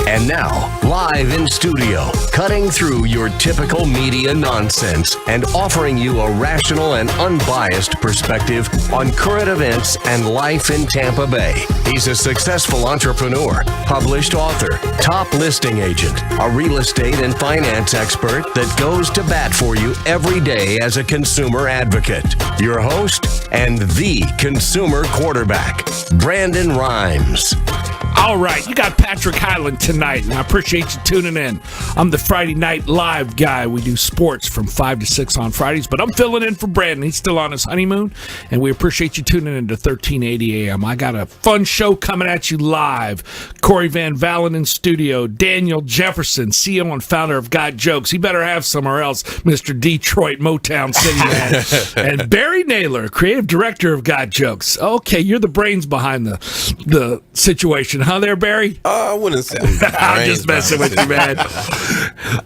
And now, live in studio, cutting through your typical media nonsense and offering you a rational and unbiased perspective on current events and life in Tampa Bay. He's a successful entrepreneur, published author, top listing agent, a real estate and finance expert that goes to bat for you every day as a consumer advocate. Your host and the consumer quarterback, Brandon Rhymes. All right, you got Patrick Highland tonight, and I appreciate you tuning in. I'm the Friday Night Live guy. We do sports from 5 to 6 on Fridays, but I'm filling in for Brandon. He's still on his honeymoon, and we appreciate you tuning in to 1380 AM. I got a fun show coming at you live. Corey Van Valen in studio. Daniel Jefferson, CEO and founder of Got Jokes. He better have somewhere else, Mr. Detroit Motown City man. And Barry Naylor, creative director of Got Jokes. Okay, you're the brains behind the situation. Huh, there, Barry? I wouldn't say I'm just messing with you, man.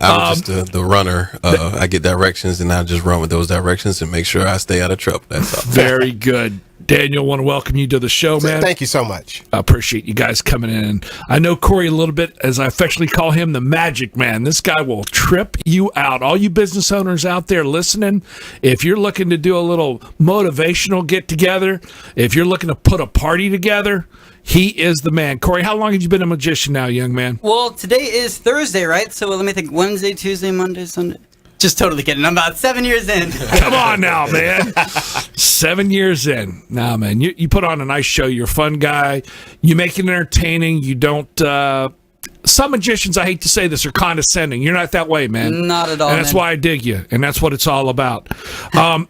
I'm just the runner. I get directions, and I just run with those directions and make sure I stay out of trouble. That's all. Very good. Daniel, want to welcome you to the show, man. Thank you so much. I appreciate you guys coming in. I know Corey a little bit, as I affectionately call him, the Magic Man. This guy will trip you out. All you business owners out there listening, if you're looking to do a little motivational get-together, if you're looking to put a party together, he is the man. Corey, how long have you been a magician now, young man? Well, today is Thursday, right? So let me think. Wednesday, Tuesday, Monday, Sunday. Just totally kidding. I'm about 7 years in. Come on now, man. 7 years in. Nah, man. You put on a nice show. You're a fun guy. You make it entertaining. You don't... some magicians, I hate to say this, are condescending. You're not that way, man. Not at all, and that's why I dig you. And that's what it's all about.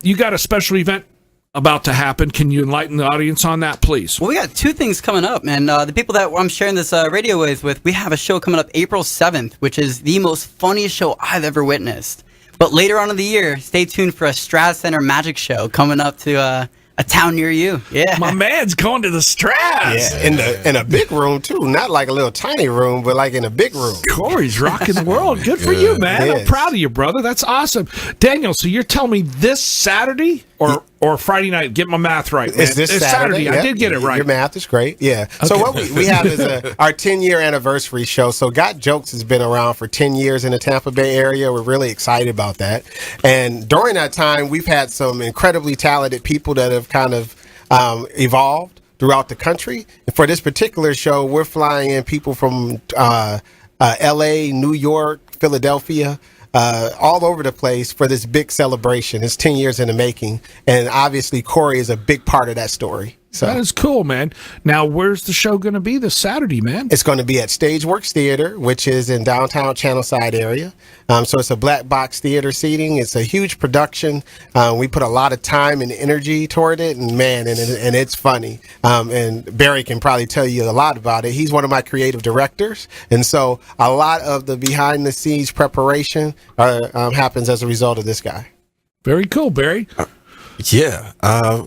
You got a special event about to happen. Can you enlighten the audience on that, please? Well, we got two things coming up, man. The people that I'm sharing this radio with, we have a show coming up April 7th, which is the most funniest show I've ever witnessed. But later on in the year, stay tuned for a Straz Center magic show coming up to a town near you. Yeah, my man's going to the Straz. Yeah, in a big room too, not like a little tiny room, but like in a big room. Corey's rocking the world. Good for you, man. Yes. I'm proud of you, brother. That's awesome. Daniel, so you're telling me this Saturday or Friday night? Get my math right, man. It's this Saturday. I did get it right. Your math is great. Yeah. Okay. So what we have is our 10-year anniversary show. So Got Jokes has been around for 10 years in the Tampa Bay area. We're really excited about that. And during that time, we've had some incredibly talented people that have kind of evolved throughout the country. And for this particular show, we're flying in people from L.A., New York, Philadelphia, all over the place for this big celebration. It's 10 years in the making. And obviously, Corey is a big part of that story. So that is cool, man. Now, where's the show going to be this Saturday, man? It's going to be at Stageworks Theater, which is in downtown Channelside area. So it's a black box theater seating. It's a huge production. We put a lot of time and energy toward it, and man, and it's funny. And Barry can probably tell you a lot about it. He's one of my creative directors, and so a lot of the behind the scenes preparation happens as a result of this guy. Very cool, Barry. Yeah.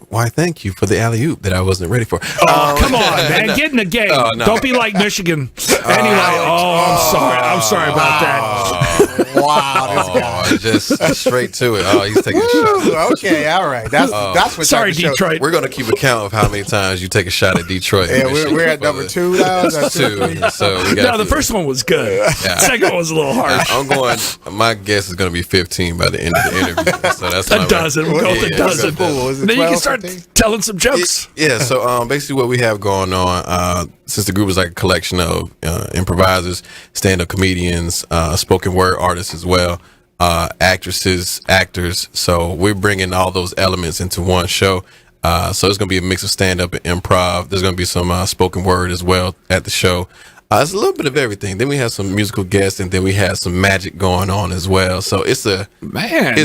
Why, thank you for the alley-oop that I wasn't ready for. Oh, come on, man. Get in the game. Oh, no. Don't be like Michigan. Anyway, I'm sorry about that. Wow. Just straight to it. Oh, he's taking a shot. Okay, all right. That's what. Sorry, Detroit. We're going to keep a count of how many times you take a shot at Detroit. Yeah, we're at number 2 now. That's 2. So we got the first one was good. Yeah. Second one was a little harsh. My guess is going to be 15 by the end of the interview. So that's a dozen. We'll go with a dozen. Then you can start telling some jokes. Yeah, so basically what we have going on, since the group is like a collection of improvisers, stand-up comedians, spoken word artists as well, actresses, actors. So we're bringing all those elements into one show. So it's going to be a mix of stand-up and improv. There's going to be some spoken word as well at the show. It's a little bit of everything. Then we have some musical guests, and then we have some magic going on as well. So it's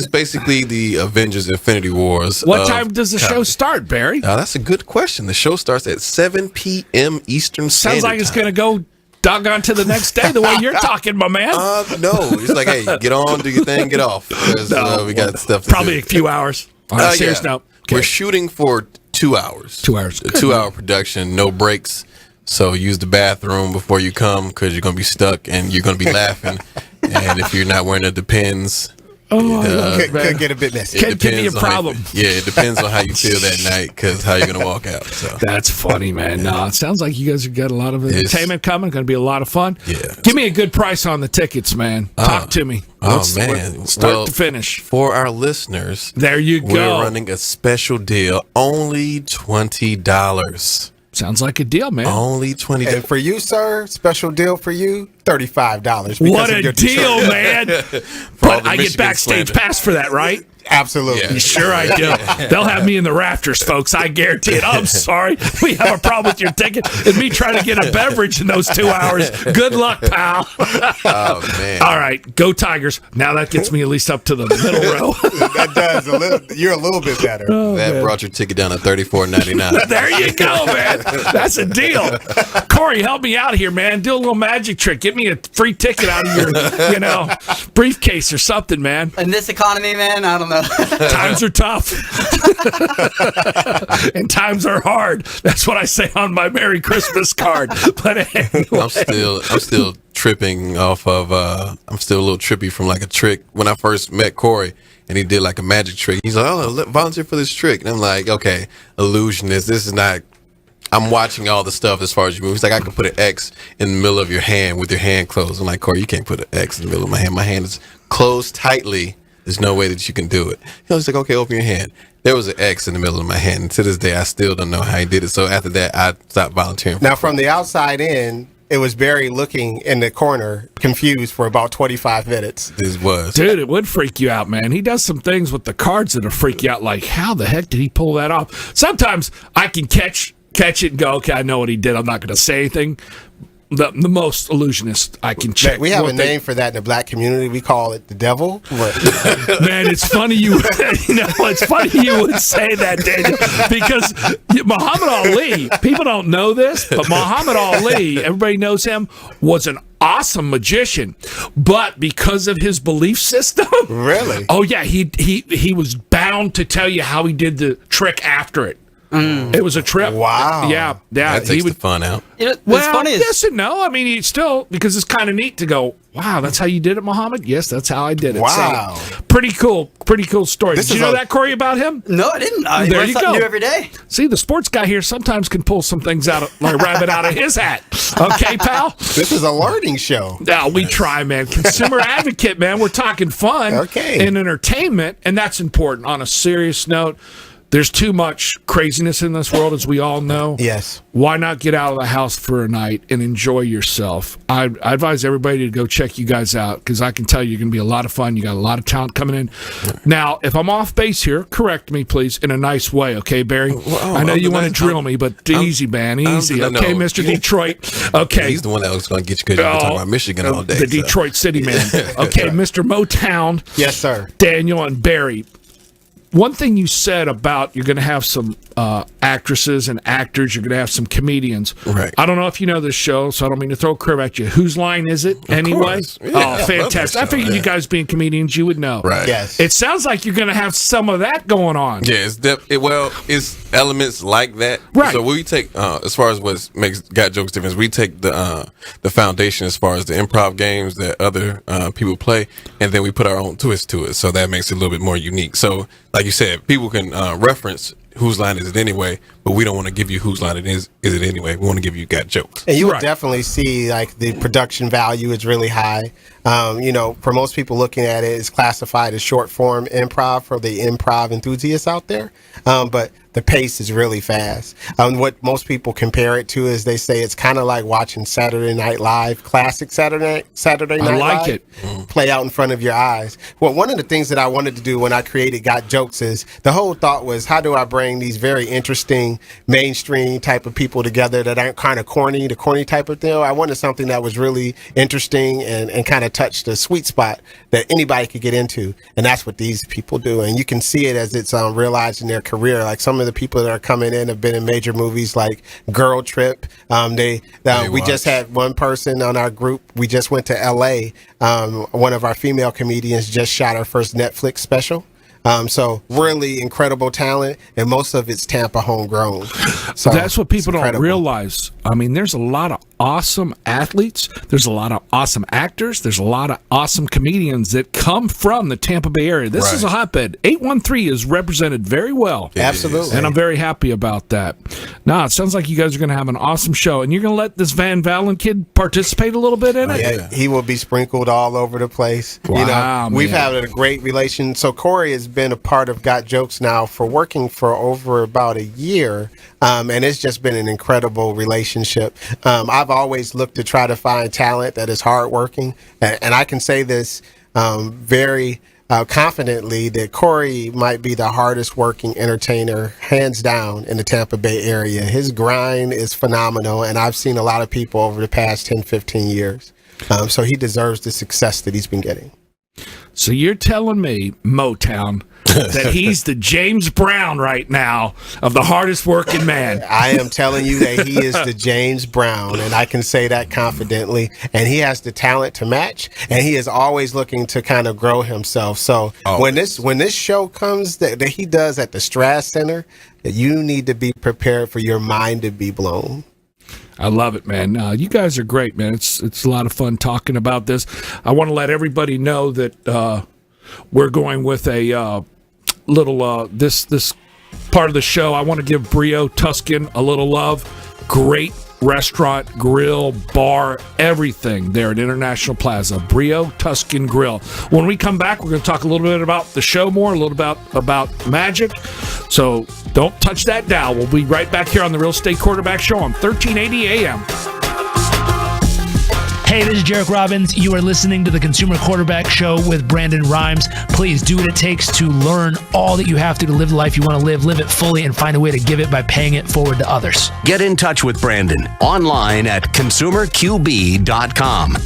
basically the Avengers Infinity Wars. What time does the show start, Barry? That's a good question. The show starts at 7 p.m. Eastern Standard Sounds like it's Time. going to go doggone to the next day the way you're talking, my man. No. It's like, hey, get on, do your thing, get off. We got stuff to probably do. a few hours. On a serious note. Okay. We're shooting for 2 hours. 2 hours. A 2-hour production, no breaks. So use the bathroom before you come because you're going to be stuck and you're going to be laughing. And if you're not wearing the Depends, Oh, could get a bit messy. Can be a depends on problem. it depends on how you feel that night, because how you're gonna walk out. So That's funny, man. No, it sounds like you guys have got a lot of entertainment coming. Going to be a lot of fun. Yeah. Give me a good price on the tickets, man. Talk to me. man, Start to finish. For our listeners, There you we're go. running a special deal, only $20. Sounds like a deal, man. Only $20. And for you, sir, special deal for you, $35. What a deal, man. all But the I get Michigan backstage slander. pass for that, right? Absolutely. Yeah. Sure I do. They'll have me in the rafters, folks. I guarantee it. I'm sorry. We have a problem with your ticket and me trying to get a beverage in those 2 hours. Good luck, pal. Oh, man. All right. Go Tigers. Now that gets me at least up to the middle row. That does you're a little bit better. That brought your ticket down to $34.99. There you go, man. That's a deal. Corey, help me out here, man. Do a little magic trick. Get me a free ticket out of your, briefcase or something, man. In this economy, man, I don't know. Times are tough. And times are hard. That's what I say on my Merry Christmas card. But anyway. I'm still tripping off of I'm still a little trippy from like a trick when I first met Corey and he did like a magic trick. He's like, "Oh, volunteer for this trick." And I'm like, "Okay, illusionist. This is not." I'm watching all the stuff as far as you move. He's like, "I can put an X in the middle of your hand with your hand closed." I'm like, "Corey, you can't put an X in the middle of my hand. My hand is closed tightly. There's no way that you can do it." He was like, "Okay, open your hand." There was an X in the middle of my hand. And to this day, I still don't know how he did it. So after that, I stopped volunteering. Now, from the outside in, it was Barry looking in the corner, confused for about 25 minutes. This was. Dude, it would freak you out, man. He does some things with the cards that'll freak you out. Like, how the heck did he pull that off? Sometimes I can catch it and go, okay, I know what he did. I'm not going to say anything. The most illusionist I can check. We have what a name for that in the black community. We call it the devil. Man, it's funny it's funny you would say that, Daniel, because Muhammad Ali, people don't know this, but Muhammad Ali, everybody knows him, was an awesome magician, but because of his belief system, Really? oh yeah, he was bound to tell you how he did the trick after it. It was a trip. Wow. Yeah. That takes the fun out. What's Well, funny is yes and no. I mean, he still, because it's kind of neat to go, wow, that's how you did it, Muhammad? Yes, that's how I did it. Wow. So, pretty cool story. This Did you is know a- that, Corey, about him? no, I didn't. I There learn you something go. new every day. See, the sports guy here sometimes can pull some things out of, like rabbit out of his hat. Okay, pal? This is a learning show. No, we try, man. Consumer advocate, man. We're talking fun Okay. and entertainment, and that's important. On a serious note, there's too much craziness in this world, as we all know. Yes. Why not get out of the house for a night and enjoy yourself? I advise everybody to go check you guys out, because I can tell you, you're going to be a lot of fun. You got a lot of talent coming in. Now, if I'm off base here, correct me, please, in a nice way, okay, Barry? I know you want to drill me, but easy, man, easy. no. Okay, Mr. Detroit. Okay. He's the one that was going to get you because you've been talking about Michigan all day. The so. Detroit City man. Okay, Mr. Motown, Yes, sir. Daniel, and Barry. One thing you said about you're going to have some actresses and actors, you're going to have some comedians. Right. I don't know if you know this show, so I don't mean to throw a curve at you. Whose line is it anyway? course. Yeah, I love Oh, that fantastic. I show, figured you yeah. guys being comedians, you would know. Right. Yes. It sounds like you're going to have some of that going on. Yeah, it's elements like that. Right. So we take as far as what makes Got Jokes different. We take the foundation as far as the improv games that other people play, and then we put our own twist to it. So that makes it a little bit more unique. So, like you said, people can reference whose line is it anyway, but we don't want to give you whose line it is it anyway. We want to give you Got Jokes. And you would Right. definitely see like the production value is really high. For most people looking at it, it's classified as short form improv for the improv enthusiasts out there. But the pace is really fast. What most people compare it to is they say it's kind of like watching Saturday Night Live, classic Saturday Night like Live, it. play out in front of your eyes. Well, one of the things that I wanted to do when I created Got Jokes is the whole thought was, how do I bring these very interesting mainstream type of people together that aren't kind of corny, the corny type of thing. I wanted something that was really interesting and kind of touched the sweet spot that anybody could get into. And that's what these people do. And you can see it as it's realized in their career. Like some of the people that are coming in have been in major movies like Girl Trip. We just had one person on our group. We just went to LA. One of our female comedians just shot her first Netflix special. So really incredible talent, and most of it's Tampa homegrown. So That's what people it's don't incredible. realize. I mean, there's a lot of awesome athletes. There's a lot of awesome actors. There's a lot of awesome comedians that come from the Tampa Bay area. This is a hotbed. 813 is represented very well. Absolutely. And I'm very happy about that. Now, it sounds like you guys are going to have an awesome show. And you're going to let this Van Valen kid participate a little bit in it? Yeah, he will be sprinkled all over the place. Wow, we've man. had a great relation. So Corey has been a part of Got Jokes now for working for over about a year. And it's just been an incredible relationship. I've always looked to try to find talent that is hardworking. And I can say this very confidently that Corey might be the hardest working entertainer, hands down, in the Tampa Bay area. His grind is phenomenal. And I've seen a lot of people over the past 10, 15 years. So he deserves the success that he's been getting. So you're telling me, Motown, that he's the James Brown right now of the hardest working man. I am telling you that he is the James Brown, and I can say that confidently. And he has the talent to match, and he is always looking to kind of grow himself. So when this show comes that he does at the Strass Center, you need to be prepared for your mind to be blown. I love it, man. You guys are great, man. It's a lot of fun talking about this. I want to let everybody know that we're going with a little this part of the show. I want to give Brio Tuscan a little love. Great restaurant, grill, bar, everything there at International Plaza. Brio Tuscan Grill. When we come back, we're going to talk a little bit about the show more, a little about Magic. So don't touch that dial. We'll be right back here on the Real Estate Quarterback Show on 1380 AM. Hey, this is Jarek Robbins. You are listening to the Consumer Quarterback Show with Brandon Rhymes. Please do what it takes to learn all that you have to live the life you want to live it fully, and find a way to give it by paying it forward to others. Get in touch with Brandon online at consumerqb.com.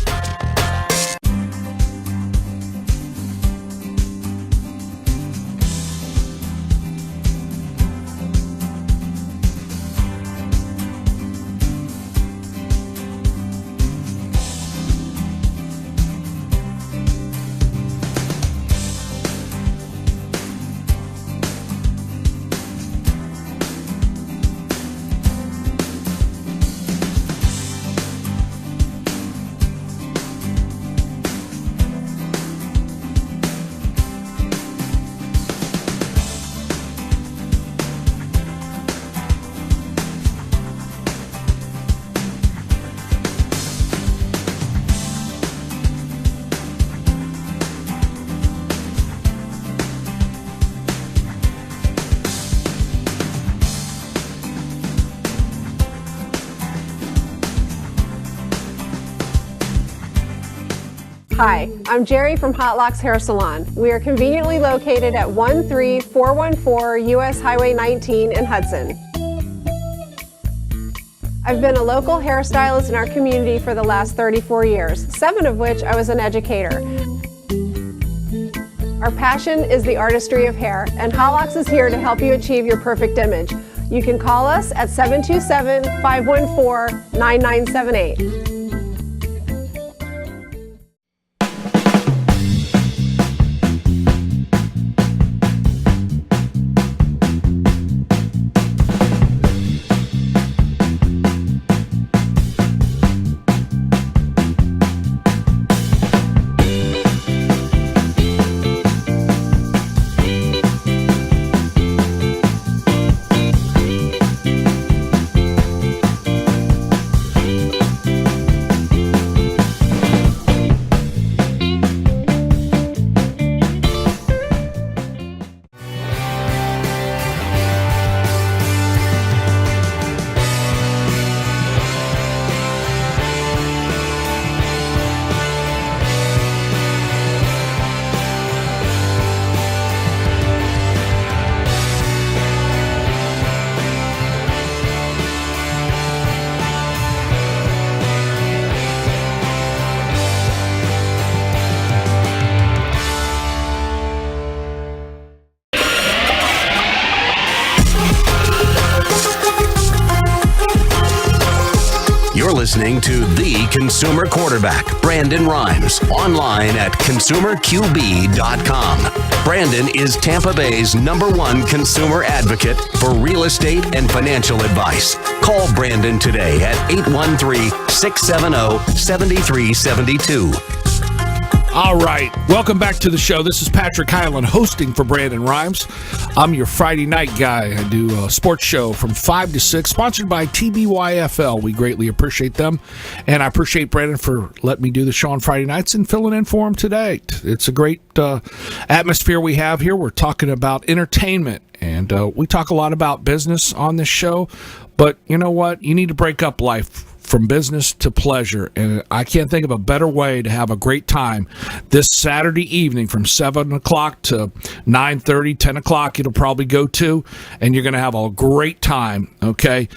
Hi, I'm Jerry from Hot Locks Hair Salon. We are conveniently located at 13414 US Highway 19 in Hudson. I've been a local hairstylist in our community for the last 34 years, 7 of which I was an educator. Our passion is the artistry of hair, and Hot Locks is here to help you achieve your perfect image. You can call us at 727-514-9978. listening to The Consumer Quarterback, Brandon Rhymes, online at consumerqb.com. Brandon is Tampa Bay's #1 consumer advocate for real estate and financial advice. Call Brandon today at 813-670-7372. All right. Welcome back to the show. This is Patrick Highland hosting for Brandon Rhymes. I'm your Friday night guy. I do a sports show from 5 to 6, sponsored by TBYFL. We greatly appreciate them. And I appreciate Brandon for letting me do the show on Friday nights and filling in for him today. It's a great atmosphere we have here. We're talking about entertainment. And we talk a lot about business on this show. But you know what? You need to break up life from business to pleasure, and I can't think of a better way to have a great time this Saturday evening from 7 o'clock to 9:30, 10 o'clock it'll probably go to, and you're going to have a great time, okay?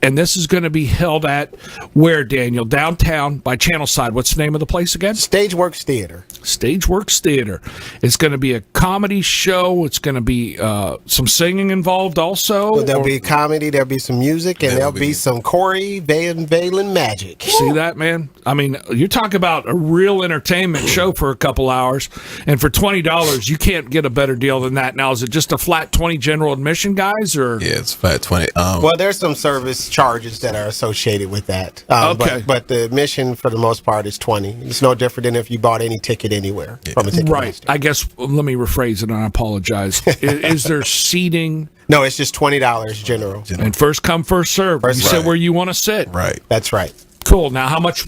And this is going to be held at where, Daniel? Downtown by Channelside. What's the name of the place again? Stageworks Theater. Stageworks Theater. It's going to be a comedy show. It's going to be some singing involved also. Well, there'll be comedy, there'll be some music, and there'll be some Corey Van Valen magic. See that, man? I mean, you're talking about a real entertainment show for a couple hours, and for $20, you can't get a better deal than that. Now, is it just a flat 20 general admission, guys, or? Yeah, it's flat 20. Well, there's some service charges that are associated with that. Okay. But the admission, for the most part, is 20. It's no different than if you bought any ticket anywhere from a ticket Right. master. I guess, let me rephrase it, and I apologize. Is there seating? No, it's just $20 general. And first come, first serve. You sit where you want to sit. Right. That's right. Cool. Now, how much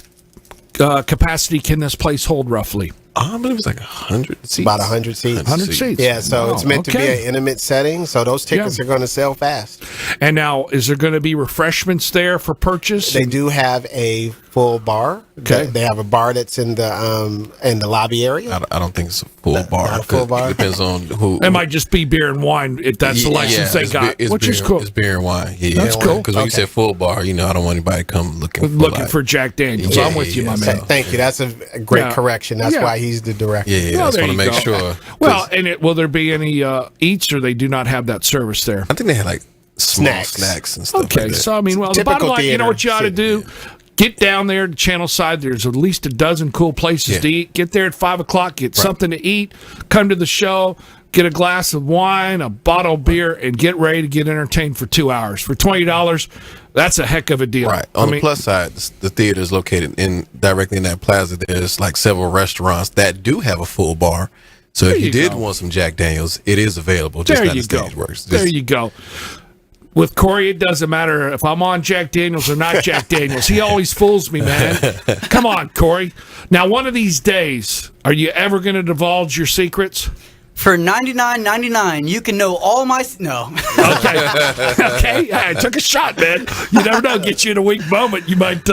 capacity can this place hold roughly? I believe it's like 100 seats. About 100 seats. 100 seats. Yeah, so it's meant to be okay. an intimate setting, so those tickets are going to sell fast. And now, is there going to be refreshments there for purchase? They do have a full bar. Okay. They have a bar that's in the lobby area. I don't think it's a full bar. Not a full bar? It depends on who. It might just be beer and wine if that's the license they it's got, beer, which beer, is cool. It's beer and wine. Yeah, That's cool. Because when you said full bar, I don't want anybody to come looking For Jack Daniels. Yeah, I'm with you, yeah, my so- man. Thank you. That's a great Yeah. correction. That's Yeah. why he's the director. Yeah, Well, I just there want to you make go. sure. Well, and will there be any eats, or they do not have that service there? I think they had like small Snacks. snacks and stuff. Okay, like that. so I mean, the Typical bottom line, you know theater what you ought to do? Get down there to Channelside. There's at least a dozen cool places to eat. Get there at 5 o'clock. Get something to eat. Come to the show. Get a glass of wine, a bottle of beer, and get ready to get entertained for 2 hours. For $20, that's a heck of a deal. Right. On the plus side, the theater is located directly in that plaza. There's like several restaurants that do have a full bar. So if you did want some Jack Daniels, it is available. Just There not you the go. Stageworks. There you go. With Corey, it doesn't matter if I'm on Jack Daniels or not Jack Daniels. He always fools me, man. Come on, Corey. Now, one of these days, are you ever going to divulge your secrets? For $99.99, you can know all my... No. Okay. Okay. I took a shot, man. You never know. Get you in a weak moment. You might...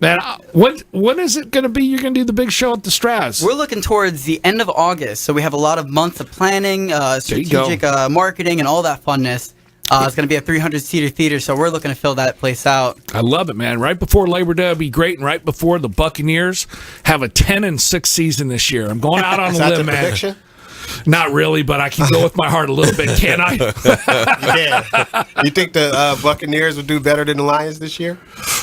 Man, when is it going to be? You're going to do the big show at the Straz? We're looking towards the end of August, so we have a lot of months of planning, strategic marketing, and all that funness. It's going to be a 300-seater theater, so we're looking to fill that place out. I love it, man. Right before Labor Day will be great, and right before the Buccaneers have a 10-6 season this year. I'm going out on Is a that limb, the man. prediction? Not really, but I can go with my heart a little bit, can't I? Yeah. You think the Buccaneers would do better than the Lions this year?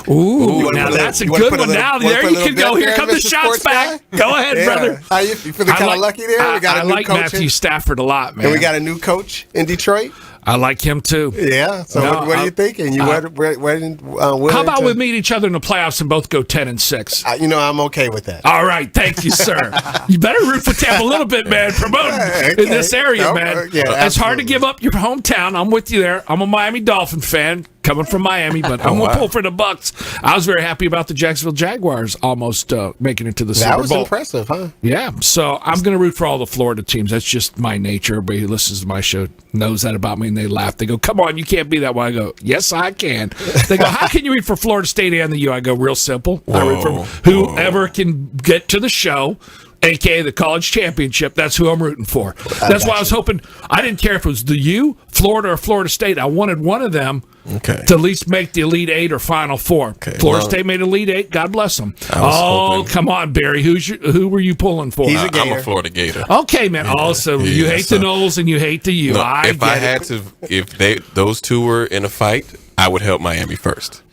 Ooh, wanna now put a that's a little- you good wanna one. put a Now, little- there wanna you put a can little go. bet Here there, come the Mr. shots Sports back. Guy? Go ahead, Yeah. brother. How you feeling kind of lucky there? We got a new like coach Matthew in- Stafford a lot, man. And we got a new coach in Detroit. I like him too. Yeah. So No, what are you thinking? You willing How about to- we meet each other in the playoffs and both go 10-6? I'm okay with that. All right, thank you, sir. You better root for Tampa a little bit, man. Promoting in this area, No, man. yeah, It's hard to absolutely. give up your hometown. I'm with you there. I'm a Miami Dolphin fan, coming from Miami, but I'm gonna pull for the Bucks. I was very happy about the Jacksonville Jaguars almost making it to the Super That Bowl. was impressive, huh? Yeah, so I'm going to root for all the Florida teams. That's just my nature. Everybody who listens to my show knows that about me, and they laugh. They go, "Come on, you can't be that way." I go, "Yes, I can." They go, "How can you root for Florida State and the U?" I go, "Real simple. I root for whoever can get to the show." AKA the college championship. That's who I'm rooting for. That's why I was hoping. I didn't care if it was the U, Florida, or Florida State. I wanted one of them to at least make the Elite Eight or Final Four. Florida State made Elite Eight. God bless them. Oh, come on, Barry. Who were you pulling for? He's a Gator. I'm a Florida Gator. Okay, man. Also, you hate the Knowles and you hate the U. No, if those those two were in a fight, I would help Miami first.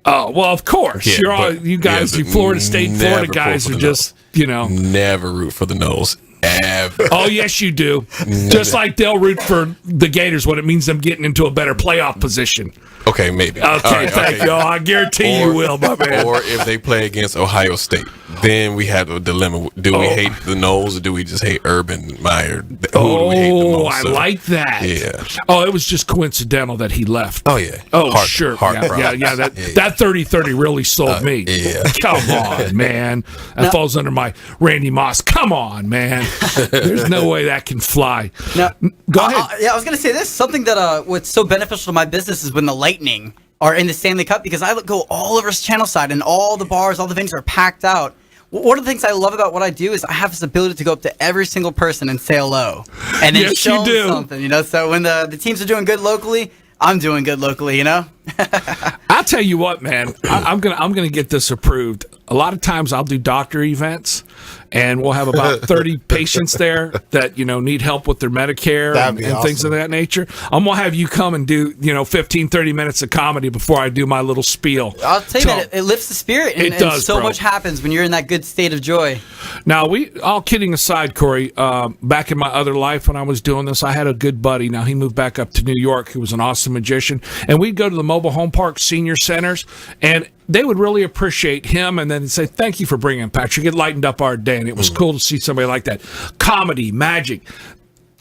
Oh, well, of course. Yeah, You're all, but- you guys, yeah, you but Florida State, Florida never guys pull are for the just, you know. Never root for the Noles. Ever. Oh, yes, you do. Just like they'll root for the Gators when it means them getting into a better playoff position. Okay, maybe. Okay, All right, thank okay. you. I guarantee you will, my man. Or if they play against Ohio State, then we have a dilemma. Do we hate the Noles or do we just hate Urban Meyer? Who do we hate the most? I like that. Yeah. Oh, it was just coincidental that he left. Oh, yeah. Oh, Heart- sure. heart Yeah, problem. yeah. That Yeah. that 30-30 really sold me. yeah. Come on, man. That falls under my Randy Moss. Come on, man. There's no way that can fly. Now, Go ahead. yeah, I was going to say this. Something that what's so beneficial to my business is when the Lightning are in the Stanley Cup, because I go all over Channel Side and all the bars, all the venues are packed out. One of the things I love about what I do is I have this ability to go up to every single person and say hello, and then Yes, show you do. them something. You know, so when the teams are doing good locally, I'm doing good locally. You know. I'll tell you what, man. I'm gonna get this approved. A lot of times I'll do doctor events, and we'll have about 30 patients there that need help with their Medicare That'd and, be and things of awesome. that nature. I'm gonna have you come and do 15-30 minutes of comedy before I do my little spiel. I'll tell you, So- man, it lifts the spirit, and, It does, and so bro. much happens when you're in that good state of joy. Now, all kidding aside, Corey, back in my other life when I was doing this, I had a good buddy. Now, he moved back up to New York, who was an awesome magician. And we'd go to the mobile home park senior centers, and they would really appreciate him and then say, thank you for bringing Patrick. It lightened up our day, and it was cool to see somebody like that. Comedy, magic,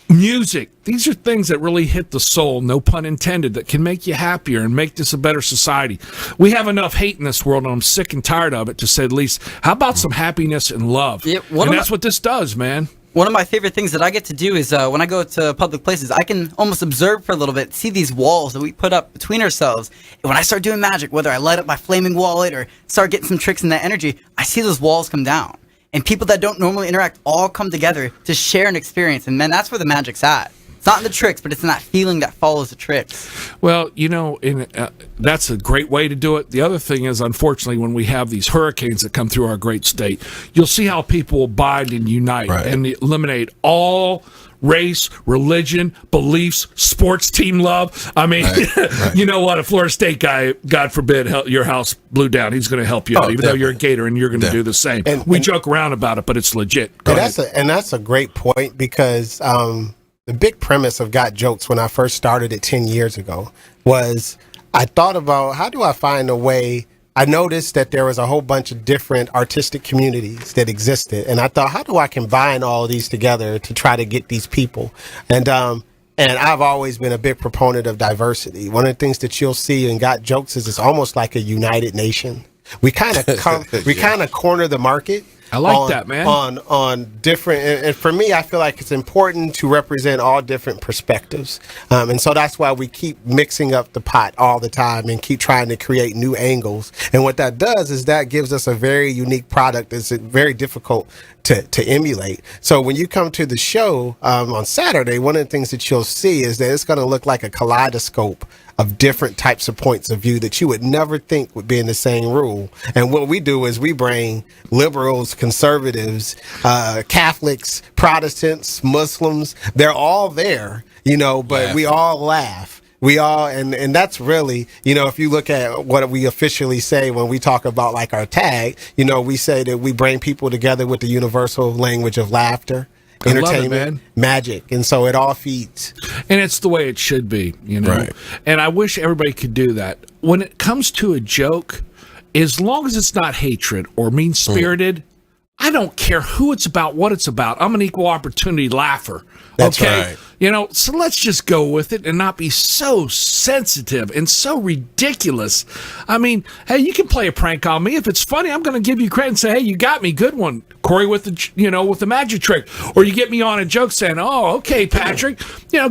music. These are things that really hit the soul, no pun intended, that can make you happier and make this a better society. We have enough hate in this world, and I'm sick and tired of it, to say the least. How about some happiness and love? Yeah, And that's what this does, man. One of my favorite things that I get to do is when I go to public places, I can almost observe for a little bit, see these walls that we put up between ourselves. And when I start doing magic, whether I light up my flaming wallet or start getting some tricks in that energy, I see those walls come down. And people that don't normally interact all come together to share an experience. And man, that's where the magic's at. It's not in the tricks, but it's in that feeling that follows the tricks. Well, that's a great way to do it. The other thing is, unfortunately, when we have these hurricanes that come through our great state, you'll see how people will bind and unite Right. and eliminate all race, religion, beliefs, sports team love. I mean, Right. you know what? A Florida State guy, God forbid, your house blew down. He's going to help you out, even though you're a Gator, and you're going to do the same. We joke around about it, but it's legit. Go ahead. That's a great point, because the big premise of Got Jokes when I first started it 10 years ago was I thought about, how do I find a way? I noticed that there was a whole bunch of different artistic communities that existed, and I thought, how do I combine all of these together to try to get these people? And I've always been a big proponent of diversity. One of the things that you'll see in Got Jokes is it's almost like a united nation. We kind of corner the market. I like that, man. On different, and for me, I feel like it's important to represent all different perspectives, and so that's why we keep mixing up the pot all the time and keep trying to create new angles. And what that does is that gives us a very unique product that's very difficult to emulate. So when you come to the show on Saturday, one of the things that you'll see is that it's going to look like a kaleidoscope of different types of points of view that you would never think would be in the same room. And what we do is we bring liberals, conservatives, Catholics, Protestants, Muslims. They're all there, but we all laugh. We all, and that's really, if you look at what we officially say when we talk about like our tag, we say that we bring people together with the universal language of laughter, I love it, entertainment, man. magic. And so it all feeds. And it's the way it should be, Right. And I wish everybody could do that. When it comes to a joke, as long as it's not hatred or mean-spirited, I don't care who it's about, what it's about. I'm an equal opportunity laugher. That's okay? right. So let's just go with it and not be so sensitive and so ridiculous. I mean, hey, you can play a prank on me. If it's funny, I'm going to give you credit and say, hey, you got me. Good one, Corey, with the magic trick. Or you get me on a joke saying, oh, okay, Patrick,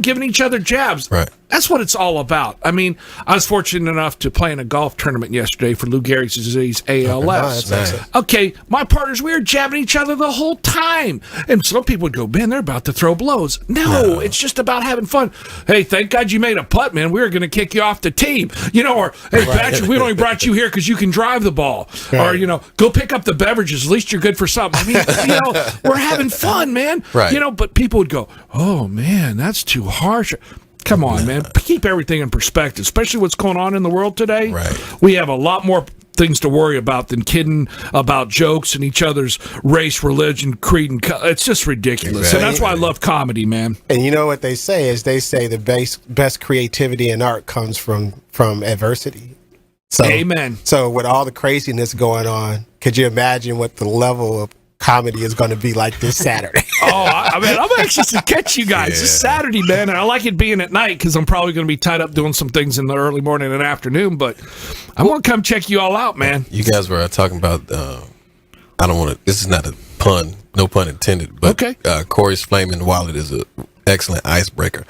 giving each other jabs. Right. That's what it's all about. I mean, I was fortunate enough to play in a golf tournament yesterday for Lou Gehrig's disease ALS. that's nice. Okay, my partners, we were jabbing each other the whole time. And some people would go, man, they're about to throw blows. No, it's just about having fun. Hey, thank God you made a putt, man. We were going to kick you off the team. Or, hey, Patrick, we only brought you here because you can drive the ball. Or, go pick up the beverages. At least you're good for something. I mean, we're having fun, man. Right. But people would go, oh, man, that's too harsh. Come on, man. Keep everything in perspective, especially what's going on in the world today. Right. We have a lot more things to worry about than kidding about jokes and each other's race, religion, creed, and it's just ridiculous. Exactly. And that's why I love comedy, man. And you know what they say is the best creativity in art comes from adversity. So, Amen. So with all the craziness going on, could you imagine what the level of comedy is going to be like this Saturday? I mean, I'm anxious to catch you guys. It's Saturday, man, and I like it being at night because I'm probably going to be tied up doing some things in the early morning and afternoon, but I'm going to come check you all out, man. You guys were talking about, I don't want to, this is not a pun, no pun intended, but Okay. Corey's Flaming Wallet is an excellent icebreaker.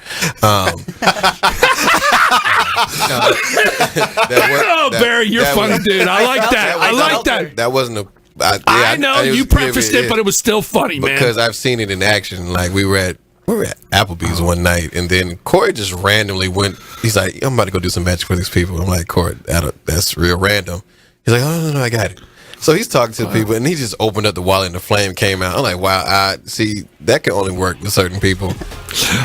Barry, you're funny, dude. I like that. I like that. That wasn't a. I know you prefaced it, but it was still funny, man. Because I've seen it in action. Like we were at Applebee's one night, and then Corey just randomly went. He's like, "I'm about to go do some magic for these people." I'm like, "Corey, that's real random." He's like, "Oh no, I got it." So he's talking to the people, and he just opened up the wallet, and the flame came out. I'm like, "Wow, I see that can only work with certain people."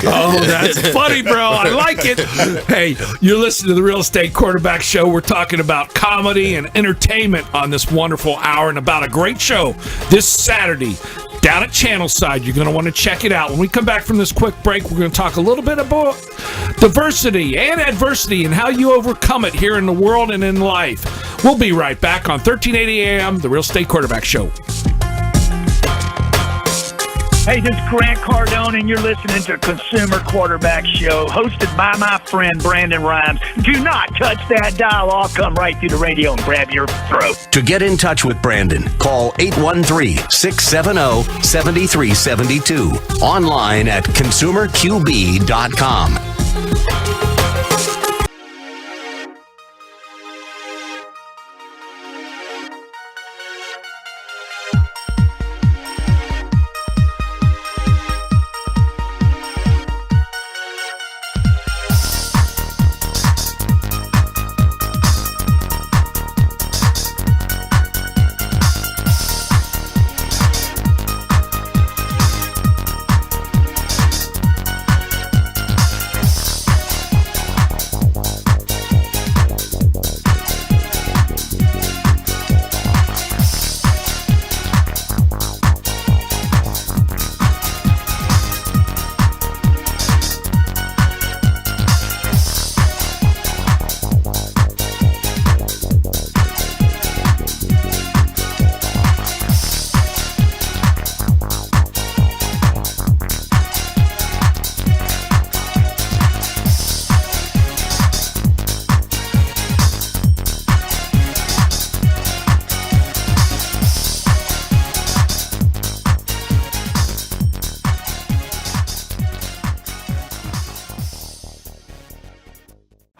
Oh, that's funny, bro. I like it. Hey, you're listening to the Real Estate Quarterback Show. We're talking about comedy and entertainment on this wonderful hour and about a great show this Saturday down at Channelside. You're going to want to check it out. When we come back from this quick break, we're going to talk a little bit about diversity and adversity and how you overcome it here in the world and in life. We'll be right back on 1380 AM, the Real Estate Quarterback Show. Hey, this is Grant Cardone, and you're listening to Consumer Quarterback Show, hosted by my friend Brandon Rhymes. Do not touch that dial. I'll come right through the radio and grab your throat. To get in touch with Brandon, call 813-670-7372. Online at consumerqb.com.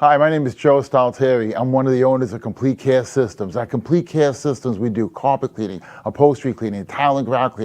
Hi, my name is Joe Stalteri. I'm one of the owners of Complete Care Systems. At Complete Care Systems, we do carpet cleaning, upholstery cleaning, tile and grout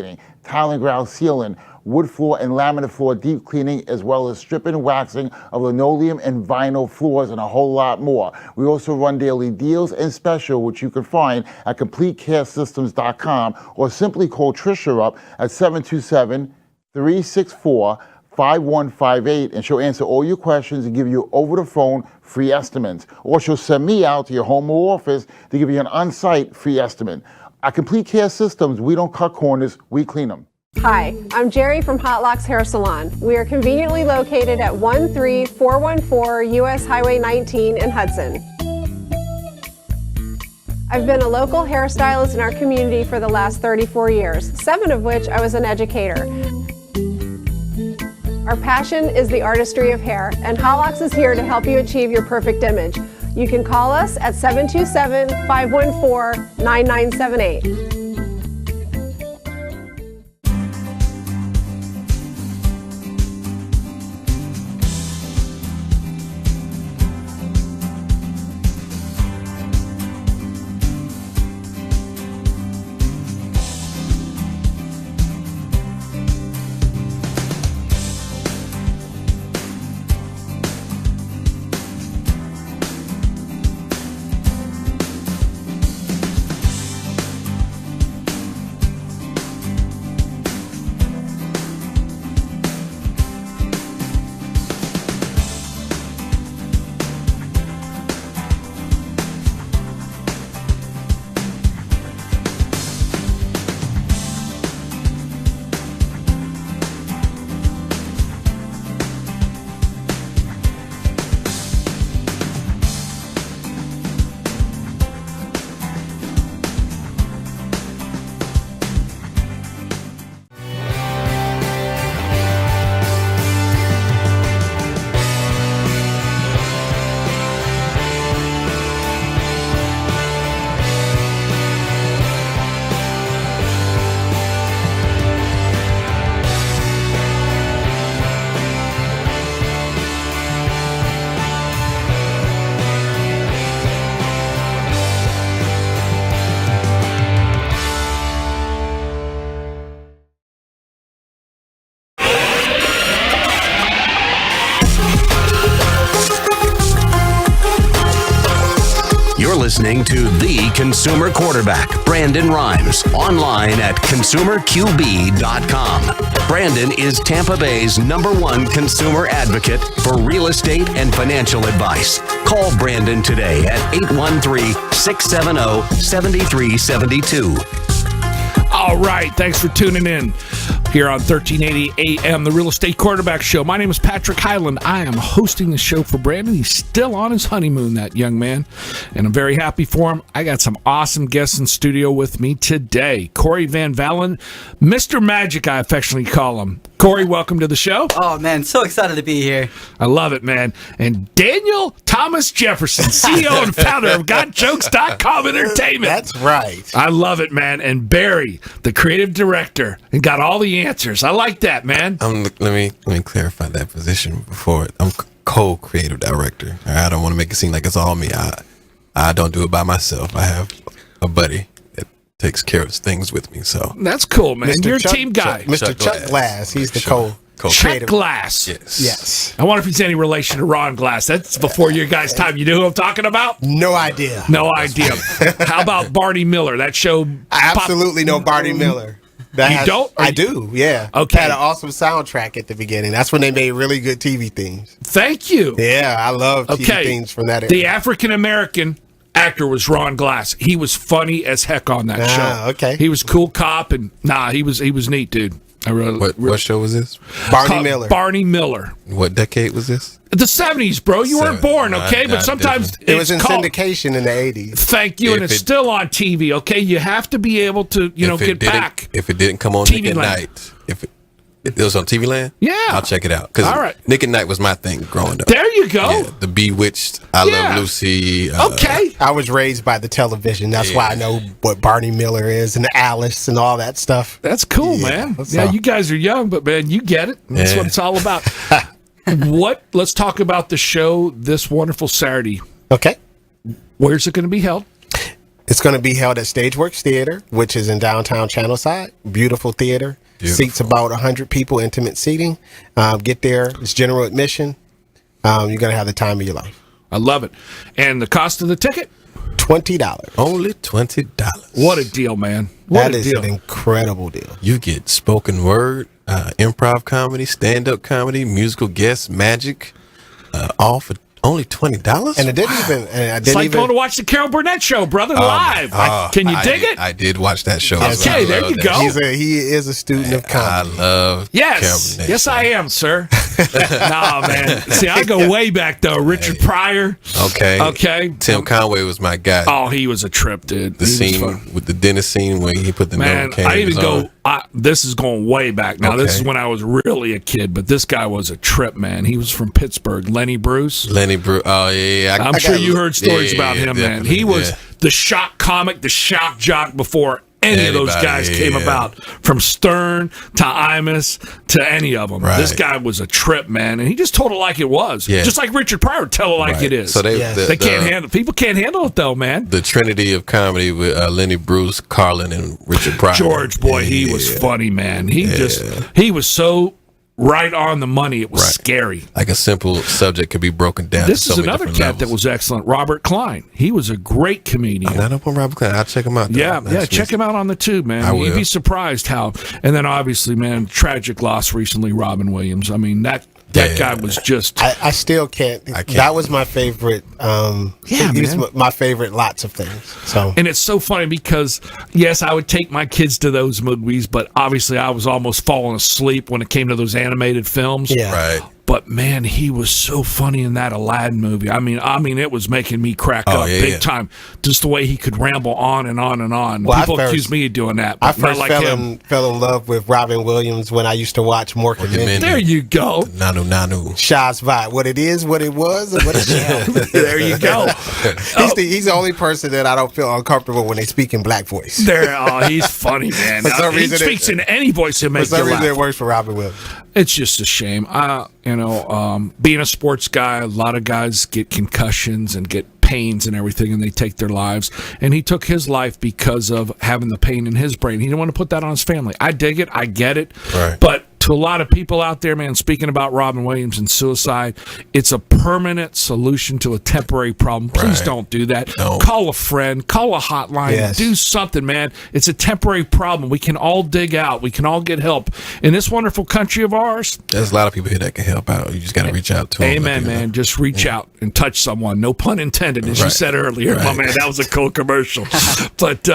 sealing, wood floor and laminate floor deep cleaning, as well as stripping and waxing of linoleum and vinyl floors, and a whole lot more. We also run daily deals and special, which you can find at CompleteCareSystems.com, or simply call Trisha up at 727-364-5158, and she'll answer all your questions and give you over the phone free estimates. Or she'll send me out to your home or office to give you an on-site free estimate. At Complete Care Systems, we don't cut corners, we clean them. Hi, I'm Jerry from Hot Locks Hair Salon. We are conveniently located at 13414 US Highway 19 in Hudson. I've been a local hairstylist in our community for the last 34 years, 7 of which I was an educator. Our passion is the artistry of hair, and Hot Locks is here to help you achieve your perfect image. You can call us at 727-514-9978. You're listening to the consumer quarterback, Brandon Rhymes, online at consumerqb.com. Brandon is Tampa Bay's #1 consumer advocate for real estate and financial advice. Call Brandon today at 813-670-7372. All right, thanks for tuning in here on 1380 AM, the Real Estate Quarterback Show. My name is Patrick Highland. I am hosting the show for Brandon. He's still on his honeymoon, that young man, and I'm very happy for him. I got some awesome guests in studio with me today. Corey Van Valen, Mr. Magic, I affectionately call him. Corey, welcome to the show. Oh, man, so excited to be here. I love it, man. And Daniel Thomas Jefferson, CEO and founder of GotJokes.com Entertainment. That's right. I love it, man. And Barry, the creative director, and got all the answers. I like that, man. Let me clarify that position before. I'm co-creative director. I don't want to make it seem like it's all me. I don't do it by myself. I have a buddy that takes care of things with me. So That's cool, man. You're a team guy. Mr. Chuck Glass. He's the Chuck Glass. Yes. I wonder if he's any relation to Ron Glass. That's before your guys' time. You know who I'm talking about? No idea. No idea. How about Barney Miller? That show. I absolutely know Barney Miller. Don't? I do, yeah. Okay. Had an awesome soundtrack at the beginning. That's when they made really good TV themes. Thank you. Yeah, I love TV themes from that era. The African-American actor was Ron Glass. He was funny as heck on that show. Okay. He was cool cop, and he was neat, dude. I really, what show was this? Barney Miller. Barney Miller. What decade was this? The 70s, bro. You weren't born, okay? But sometimes it was in syndication in the 80s. Thank you, and it's still on TV, okay? You have to be able to, get back. If it didn't come on TV Nick at Land. Night, if it was on TV Land, Yeah. I'll check it out. Because All right. Nick at Night was my thing growing up. There you go. Yeah, the Bewitched, I Yeah. Love Lucy. Okay. I was raised by the television. That's why I know what Barney Miller is and Alice and all that stuff. That's cool, man. Yeah, you guys are young, but, man, you get it. That's Yeah. what it's all about. Let's talk about the show this wonderful Saturday. Okay. Where's it going to be held? It's going to be held at Stageworks Theater, which is in downtown Channelside. Beautiful theater. Seats about 100 people, intimate seating. Get there. It's general admission. You're going to have the time of your life. I love it. And the cost of the ticket? $20. Only $20. What a deal, man. What That a is deal. an incredible deal. You get spoken word, improv comedy, stand-up comedy, musical guests, magic, all for only $20. And it didn't even. It's like going to watch the Carol Burnett show, brother, live. Can you dig it? I did watch that show. Okay, there you go. He is a student of comedy. I love Carol Yes. Burnett Yes, show. I am, sir. Nah, man. See, I go way back, though. Richard Pryor. Okay. Tim Conway was my guy. Oh, he was a trip, dude. The scene with the dentist scene where he put the Man, Novocaine I even on. this is going way back. Now, this Okay. is when I was really a kid, but this guy was a trip, man. He was from Pittsburgh. Lenny Bruce. Oh, yeah. I'm sure you heard stories about him, man. He was yeah. the shock comic, the shock jock before any of those Anybody, guys came yeah. about. From Stern to Imus to any of them. Right. This guy was a trip, man. And he just told it like it was. Yeah. Just like Richard Pryor would tell it like Right. it is. So they can't handle people can't handle it, though, man. the trinity of comedy with Lenny Bruce, Carlin, and Richard Pryor. George, boy, he was funny, man. He was so right on the money. It was scary. Like a simple subject could be broken down. This to so is many another cat different that levels. was excellent. Robert Klein. He was a great comedian. I'm not up on Robert Klein. I'll check him out. though. Yeah, That's check him out on the tube, man. I You'd will. be surprised how. And then obviously, man, tragic loss recently, Robin Williams. I mean, that guy was just. I still can't. That was my favorite. He's man. my favorite. Lots of things. So And it's so funny because, yes, I would take my kids to those movies, but obviously I was almost falling asleep when it came to those animated films. yeah, Right. But man, he was so funny in that Aladdin movie. I mean, it was making me crack up big time. Just the way he could ramble on and on and on. Well, People accuse me of doing that, I but not first like him. fell in love with Robin Williams when I used to watch Mork and Mindy. There you go. Nanu. Shaw's vibe. What it is, what it was, and what it shall. There you go. He's the only person that I don't feel uncomfortable when they speak in black voice. He's funny, man. For some He reason speaks in any voice that For makes you some reason, laugh. it works for Robin Williams. It's just a shame. Being a sports guy, a lot of guys get concussions and get pains and everything, and they take their lives. And he took his life because of having the pain in his brain. He didn't want to put that on his family. I dig it. I get it. Right. But to a lot of people out there, man, speaking about Robin Williams and suicide, it's a permanent solution to a temporary problem. Please don't do that. No. Call a friend, call a hotline, do something, man. It's a temporary problem. We can all dig out. We can all get help. In this wonderful country of ours, there's a lot of people here that can help out. You just got to reach out to them. Amen, man. Just reach out and touch someone. No pun intended, as you said earlier. My man, that was a cool commercial. But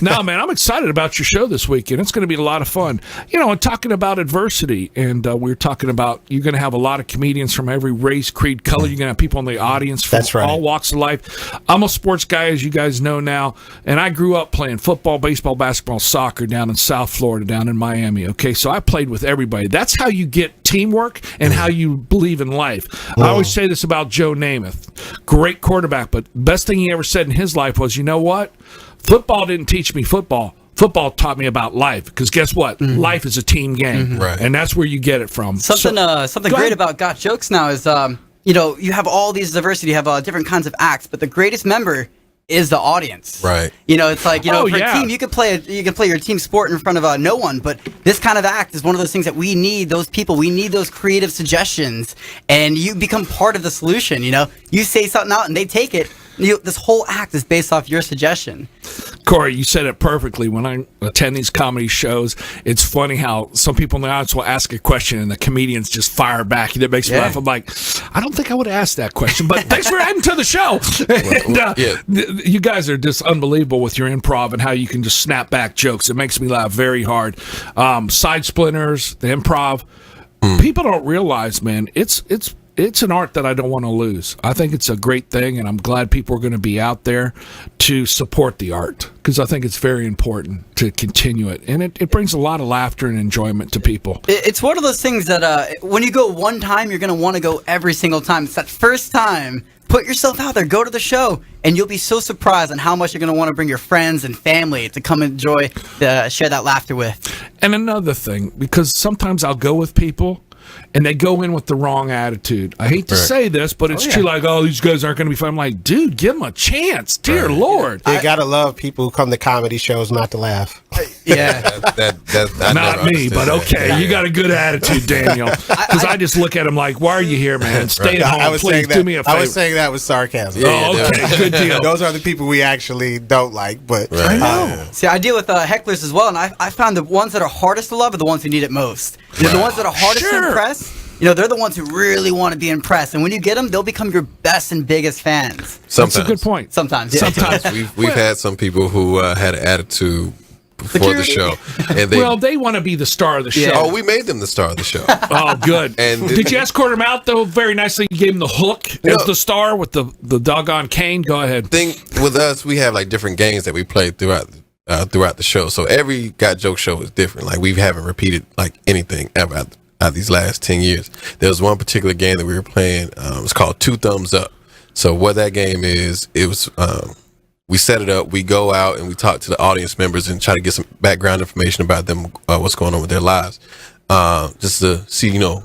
no, man, I'm excited about your show this weekend. It's going to be a lot of fun. You know, talking about adversity, and we're talking about you're going to have a lot of comedians from every race, creed, color. You're going to have people in the audience from all walks of life. I'm a sports guy, as you guys know now, and I grew up playing football, baseball, basketball, soccer down in South Florida, down in Miami. Okay, so I played with everybody. That's how you get teamwork and how you believe in life. I always say this about Joe Namath. Great quarterback, but best thing he ever said in his life was, you know what? Football didn't teach me football. Football taught me about life, because guess what? Life is a team game, and that's where you get it from. Something great about Got Jokes now is, you know, you have all these diversity, you have different kinds of acts, but the greatest member is the audience. Right. You know, it's like, you know, for a team, you can play your team sport in front of no one, but this kind of act is one of those things that we need. Those people, we need those creative suggestions, and you become part of the solution. You know, you say something out and they take it. This whole act is based off your suggestion. Corey, you said it perfectly. When I attend these comedy shows, it's funny how some people in the audience will ask a question and the comedians just fire back, and it makes me laugh. I'm like, I don't think I would have asked that question, but thanks for adding to the show. You guys are just unbelievable with your improv and how you can just snap back jokes. It makes me laugh very hard. Side Splinters, the improv. People don't realize, man, it's an art that I don't want to lose. I think it's a great thing, and I'm glad people are going to be out there to support the art, because I think it's very important to continue it. And it brings a lot of laughter and enjoyment to people. It's one of those things that when you go one time, you're going to want to go every single time. It's that first time. Put yourself out there. Go to the show, and you'll be so surprised on how much you're going to want to bring your friends and family to come enjoy, share that laughter with. And another thing, because sometimes I'll go with people, and they go in with the wrong attitude. I hate to say this, but it's true. Like, oh, these guys aren't going to be fun. I'm like, dude, give them a chance. Dear Lord. You got to love people who come to comedy shows not to laugh. That's not me, but okay. You got a good attitude, Daniel. Because I just look at him like, why are you here, man? Stay at home. Please do me a favor. I was saying that with sarcasm. Okay. Good deal. Those are the people we actually don't like. But I know. See, I deal with hecklers as well, and I found the ones that are hardest to love are the ones who need it most. You know, the ones that are hardest to impress, you know, they're the ones who really want to be impressed. And when you get them, they'll become your best and biggest fans. That's a good point. Sometimes. We've had some people who had an attitude before the show. And they want to be the star of the show. Yeah. Oh, we made them the star of the show. Oh, good. And did you escort him out, though, very nicely? You gave him the hook as the star with the doggone cane? Go ahead. With us, we have like different games that we play throughout the show. So every Got Joke show is different. Like, we haven't repeated like anything ever out these last 10 years. There was one particular game that we were playing. It's called Two Thumbs Up. So what that game is, it was we set it up, we go out and we talk to the audience members and try to get some background information about them, what's going on with their lives, just to see, you know,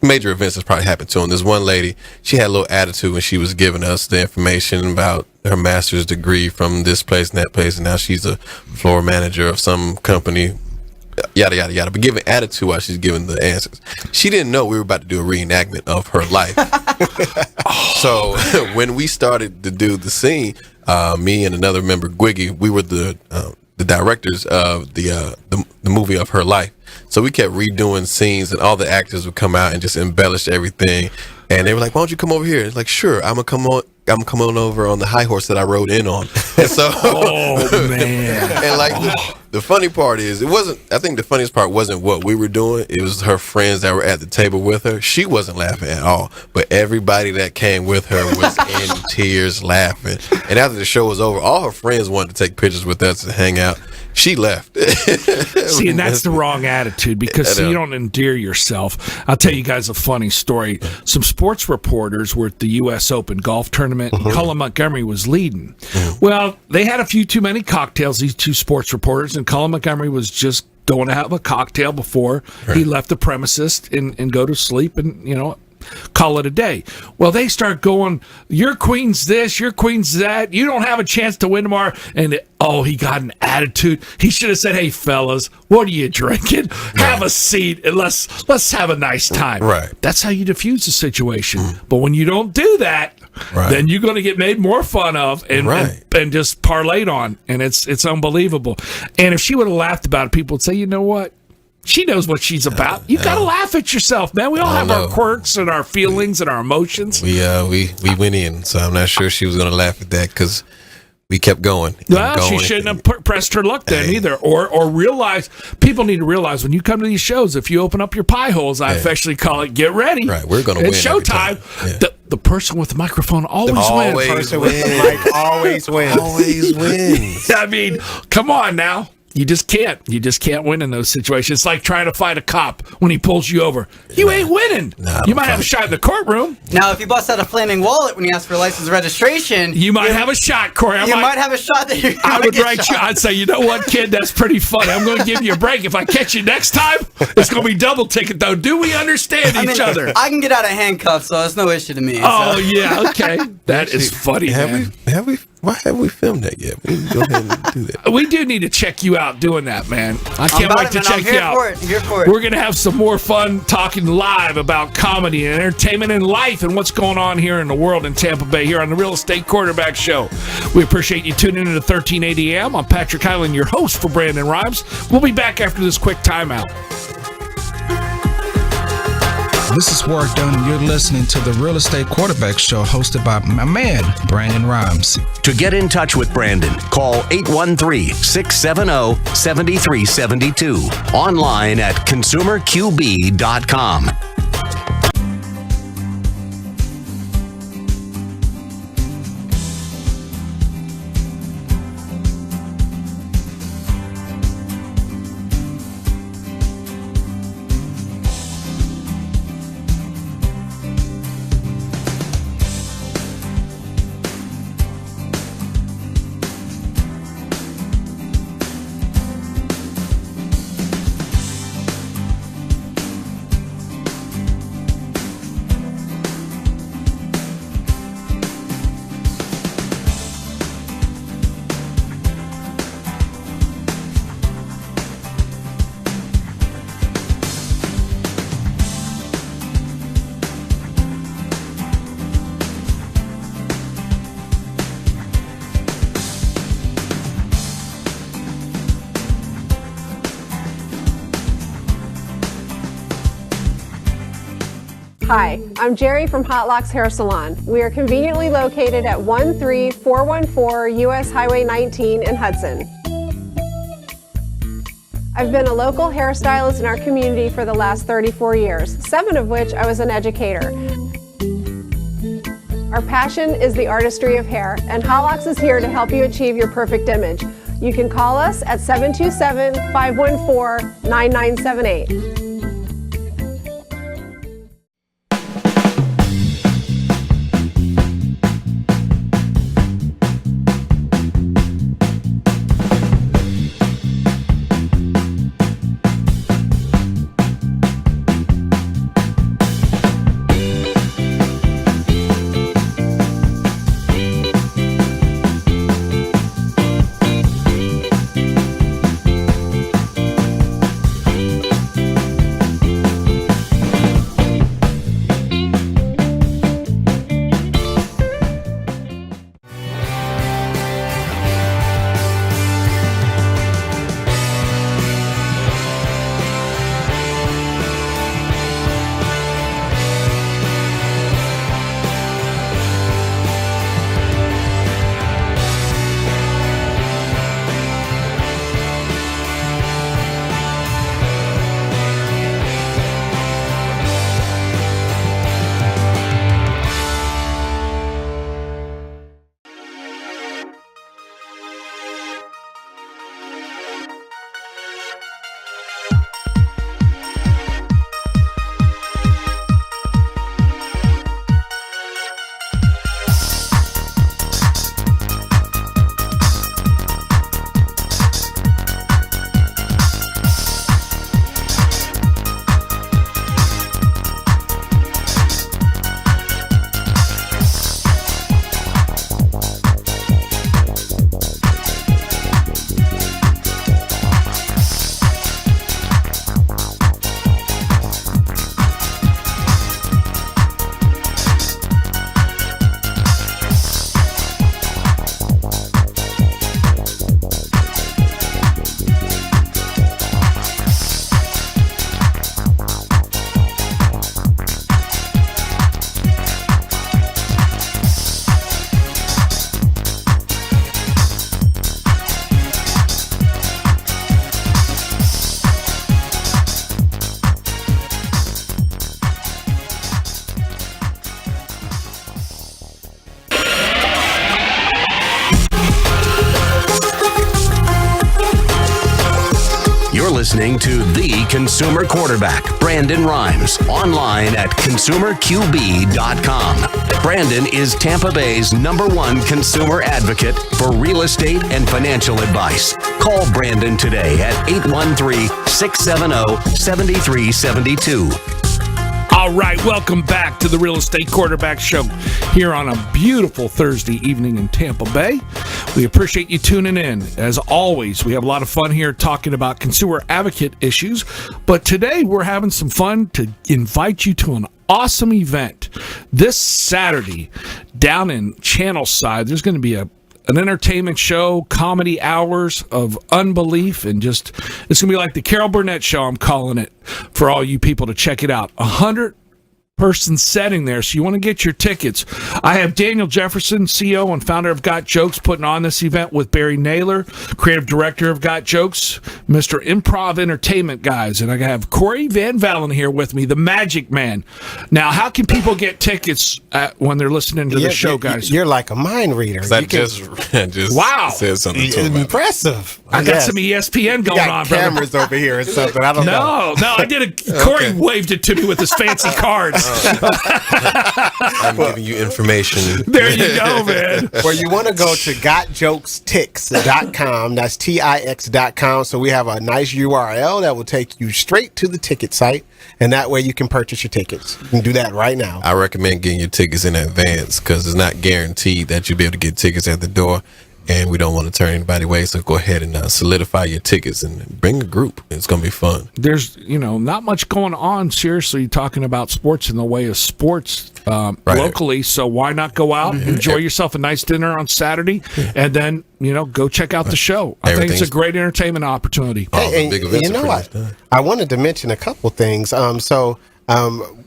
major events that's probably happened to them. There's one lady, she had a little attitude when she was giving us the information about her master's degree from this place and that place, and now she's a floor manager of some company, yada yada yada, but giving attitude while she's giving the answers. She didn't know we were about to do a reenactment of her life. So when we started to do the scene, me and another member, Gwiggy, we were the directors of the movie of her life. So we kept redoing scenes, and all the actors would come out and just embellish everything. And they were like, "Why don't you come over here?" It's like, "Sure, I'm gonna come on over on the high horse that I rode in on." And so, oh man! And like the funny part is, it wasn't. I think the funniest part wasn't what we were doing. It was her friends that were at the table with her. She wasn't laughing at all, but everybody that came with her was in tears, laughing. And after the show was over, all her friends wanted to take pictures with us and hang out. She left. See, and that's the wrong attitude, because you don't endear yourself. I'll tell you guys a funny story. Some sports reporters were at the U.S. Open golf tournament, and Colin Montgomery was leading. Well, they had a few too many cocktails, these two sports reporters, and Colin Montgomery was just going to have a cocktail before he left the premises and go to sleep. And, you know, call it a day. Well, they start going, your queen's this, your queen's that, you don't have a chance to win tomorrow. And he got an attitude. He should have said, hey, fellas, what are you drinking? Have a seat and let's have a nice time. Right. That's how you diffuse the situation. But when you don't do that, then you're going to get made more fun of and just parlayed on. And it's unbelievable. And if she would have laughed about it, people would say, you know what? She knows what she's about. You got to laugh at yourself, man. We all have our quirks and our feelings and our emotions. We went in, so I'm not sure she was going to laugh at that because we kept going. Well, she shouldn't have pressed her luck then either. Or realize, people need to realize when you come to these shows, if you open up your pie holes, I affectionately call it, get ready. Right, we're going to win. It's showtime. The person with the microphone always wins. The person with the mic always wins. Always wins. I mean, come on now. You just can't. You just can't win in those situations. It's like trying to fight a cop when he pulls you over. You ain't winning. You might have a shot in the courtroom. Now, if you bust out a flaming wallet when you ask for license registration, you might have a shot, Corey. You might have a shot that you're I would write you. I'd say, you know what, kid, that's pretty funny. I'm going to give you a break. If I catch you next time, it's going to be double ticket, though. Do we understand each other? I can get out of handcuffs, so it's no issue to me. Oh, yeah, okay. That is funny, man. Why haven't we filmed that yet? We can go ahead and do that. We do need to check you out doing that, man. I can't wait to check you out. I'm here for it. We're going to have some more fun talking live about comedy and entertainment and life and what's going on here in the world in Tampa Bay here on the Real Estate Quarterback Show. We appreciate you tuning in to 1380 AM. I'm Patrick Hyland, your host for Brandon Rhymes. We'll be back after this quick timeout. This is Warwick Dunn, and you're listening to the Real Estate Quarterback Show hosted by my man, Brandon Rhymes. To get in touch with Brandon, call 813-670-7372. Online at consumerqb.com. Hi, I'm Jerry from Hot Locks Hair Salon. We are conveniently located at 13414 US Highway 19 in Hudson. I've been a local hairstylist in our community for the last 34 years, 7 of which I was an educator. Our passion is the artistry of hair, and Hot Locks is here to help you achieve your perfect image. You can call us at 727-514-9978. listening to the consumer quarterback, Brandon Rhymes, online at consumerqb.com. Brandon is Tampa Bay's #1 consumer advocate for real estate and financial advice. Call Brandon today at 813-670-7372. All right, welcome back to the Real Estate Quarterback Show here on a beautiful Thursday evening in Tampa Bay. We appreciate you tuning in. As always, we have a lot of fun here talking about consumer advocate issues, but today we're having some fun to invite you to an awesome event. This Saturday, down in Channelside, there's going to be an entertainment show, comedy hours of unbelief, and just it's gonna be like the Carol Burnett show. I'm calling it for all you people to check it out. 100-person setting there, so you want to get your tickets. I have Daniel Jefferson, CEO and founder of Got Jokes, putting on this event with Barry Naylor, creative director of Got Jokes, Mr. Improv Entertainment guys, and I have Corey Van Valen here with me, the Magic Man. Now, how can people get tickets when they're listening to the show, guys? You're like a mind reader. I just Wow. said something to him. Impressive. I got some ESPN going on, brother. Cameras over here or something. I don't know. No, I did Corey waved it to me with his fancy cards. I'm giving you information. There you go, man. Well, you want to go to gotjokestix.com. That's TIX.com. So we have a nice URL that will take you straight to the ticket site, and that way you can purchase your tickets. You can do that right now. I recommend getting your tickets in advance because it's not guaranteed that you'll be able to get tickets at the door, and we don't want to turn anybody away. So go ahead and solidify your tickets and bring a group. It's going to be fun. There's, not much going on, seriously, talking about sports in the way of sports locally. So why not go out, enjoy yourself a nice dinner on Saturday, and then, go check out the show. I think it's a great entertainment opportunity. Hey, and you know what? I wanted to mention a couple things.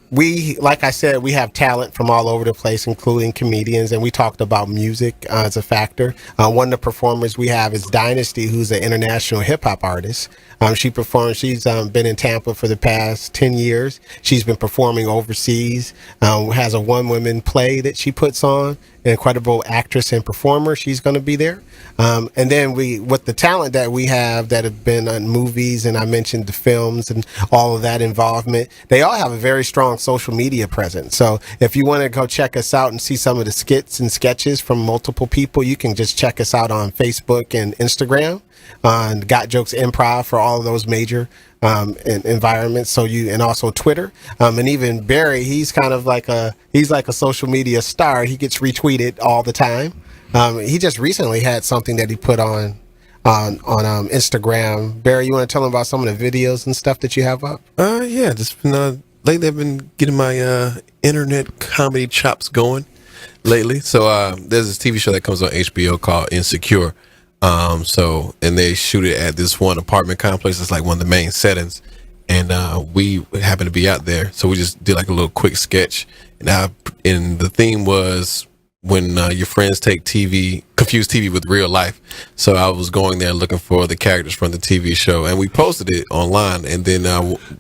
We, like I said, we have talent from all over the place, including comedians, and we talked about music as a factor. One of the performers we have is Dynasty, who's an international hip-hop artist. She's been in Tampa for the past 10 years. She's been performing overseas, has a one-woman play that she puts on, an incredible actress and performer. She's going to be there. And then with the talent that we have that have been on movies, and I mentioned the films and all of that involvement, they all have a very strong social media presence. So if you want to go check us out and see some of the skits and sketches from multiple people, you can just check us out on Facebook and Instagram on Got Jokes Improv for all of those major environments. And also Twitter. And even Barry, he's like a social media star. He gets retweeted all the time. He just recently had something that he put on Instagram. Barry, you want to tell him about some of the videos and stuff that you have up? Yeah, just been lately I've been getting my internet comedy chops going lately. So there's this TV show that comes on HBO called Insecure. And they shoot it at this one apartment complex. It's like one of the main settings. And we happened to be out there. So we just did like a little quick sketch. And the theme was when your friends confuse TV with real life. So I was going there looking for the characters from the TV show, and we posted it online. And then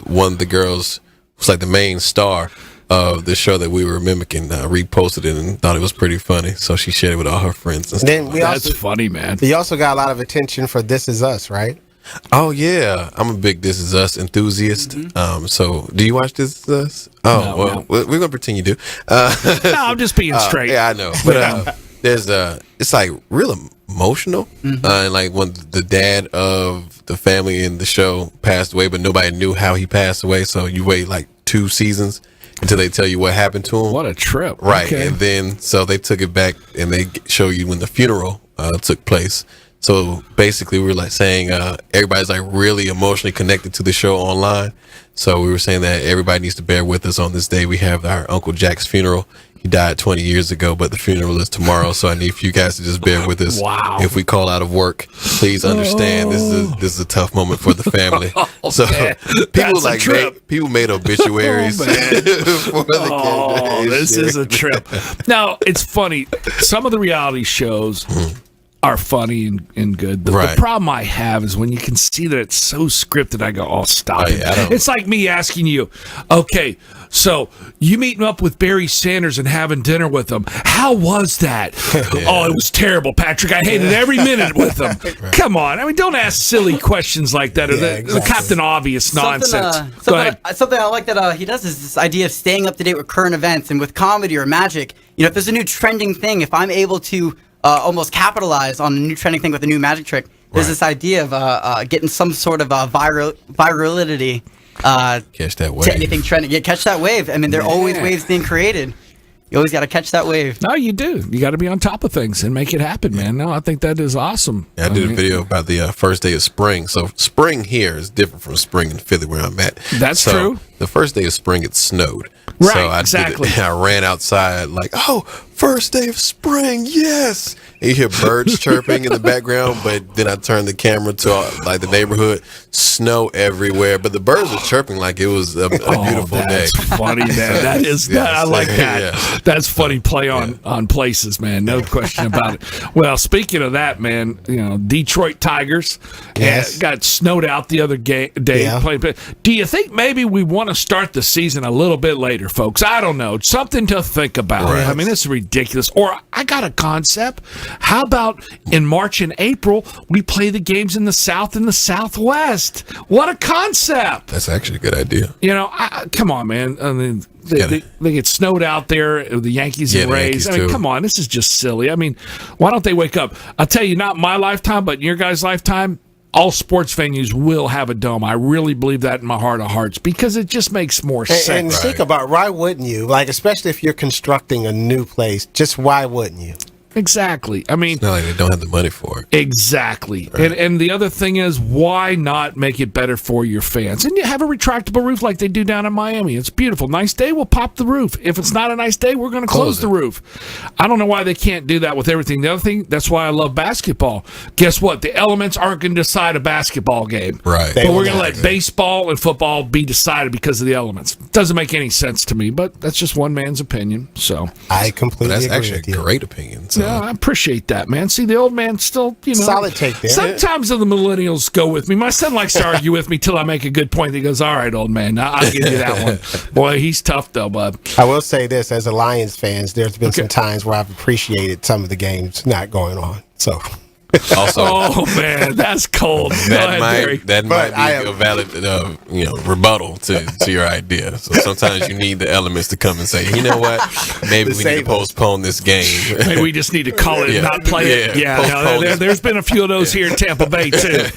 one of the girls was like the main star of the show that we were mimicking, reposted it and thought it was pretty funny. So she shared it with all her friends and stuff. That's funny, man. You also got a lot of attention for This Is Us, right? Oh yeah, I'm a big This Is Us enthusiast. So do you watch This Is Us? No. We're gonna pretend you do. No, I'm just being straight. Yeah, I know. But it's like real emotional. And like when the dad of the family in the show passed away, but nobody knew how he passed away. So you wait like 2 seasons until they tell you what happened to him. What a trip. Right. Okay. And then so they took it back and they show you when the funeral took place. So basically, we were like saying everybody's like really emotionally connected to the show online. So we were saying that everybody needs to bear with us on this day. We have our Uncle Jack's funeral. He died 20 years ago, but the funeral is tomorrow. So I need for you guys to just bear with us. Wow. If we call out of work, please understand this is a tough moment for the family. So people made obituaries. For the this is a trip. Now, it's funny. Some of the reality shows are funny and good. The problem I have is when you can see that it's so scripted, I go, oh, stop it. It's like me asking you, okay, so you meeting up with Barry Sanders and having dinner with him. How was that? Oh, it was terrible, Patrick. I hated every minute with him. Come on. I mean, don't ask silly questions like that or the Captain Obvious nonsense. Go ahead. Something I like that he does is this idea of staying up to date with current events and with comedy or magic. You know, if there's a new trending thing, if I'm able to almost capitalize on a new trending thing with a new magic trick, there's this idea of getting some sort of virality. Catch that wave. To anything trending. Yeah, catch that wave. I mean, there are always waves being created. You always got to catch that wave. No, you do. You got to be on top of things and make it happen, man. No, I think that is awesome. Yeah, I did a video about the first day of spring. So spring here is different from spring in Philly where I'm at. That's true. The first day of spring, it snowed. Right, so exactly. I ran outside like, oh, first day of spring, yes. And you hear birds chirping in the background, but then I turned the camera to like the neighborhood, snow everywhere. But the birds were chirping like it was a beautiful day. That's funny, man. That is, I like that. Yeah. That's funny play on places, man. No question about it. Well, speaking of that, man, you know, Detroit Tigers got snowed out the other day. Yeah. Do you think maybe we want to start the season a little bit later, folks? I don't know. Something to think about. Right. I mean, this is ridiculous. Or I got a concept. How about in March and April, we play the games in the South and the Southwest? What a concept. That's actually a good idea. You know, come on, man. I mean, they get snowed out there, the Yankees and Rays. I mean, come on. This is just silly. I mean, why don't they wake up? I'll tell you, not my lifetime, but in your guys' lifetime, all sports venues will have a dome. I really believe that in my heart of hearts because it just makes more sense. And think about, why wouldn't you? Like, especially if you're constructing a new place, just why wouldn't you? Exactly. I mean, it's not like they don't have the money for it. Exactly. Right. And the other thing is, why not make it better for your fans? And you have a retractable roof like they do down in Miami. It's beautiful. Nice day, we'll pop the roof. If it's not a nice day, we're going to close the roof. I don't know why they can't do that with everything. The other thing, that's why I love basketball. Guess what? The elements aren't going to decide a basketball game. Right. But we're going to let baseball and football be decided because of the elements. Doesn't make any sense to me, but that's just one man's opinion. So I completely agree. That's actually a great opinion. So. Yeah, I appreciate that, man. See, the old man still, you know. Solid take there. Sometimes the millennials go with me. My son likes to argue with me till I make a good point. He goes, all right, old man, I'll give you that one. Boy, he's tough, though, bud. I will say this, as a Lions fan, there's been some times where I've appreciated some of the games not going on. So... Also, oh man, that's cold. That might be a valid rebuttal to your idea. So sometimes you need the elements to come and say, you know what, maybe we need to postpone this game. Maybe we just need to call it and not play it. Yeah, there's been a few of those here in Tampa Bay too.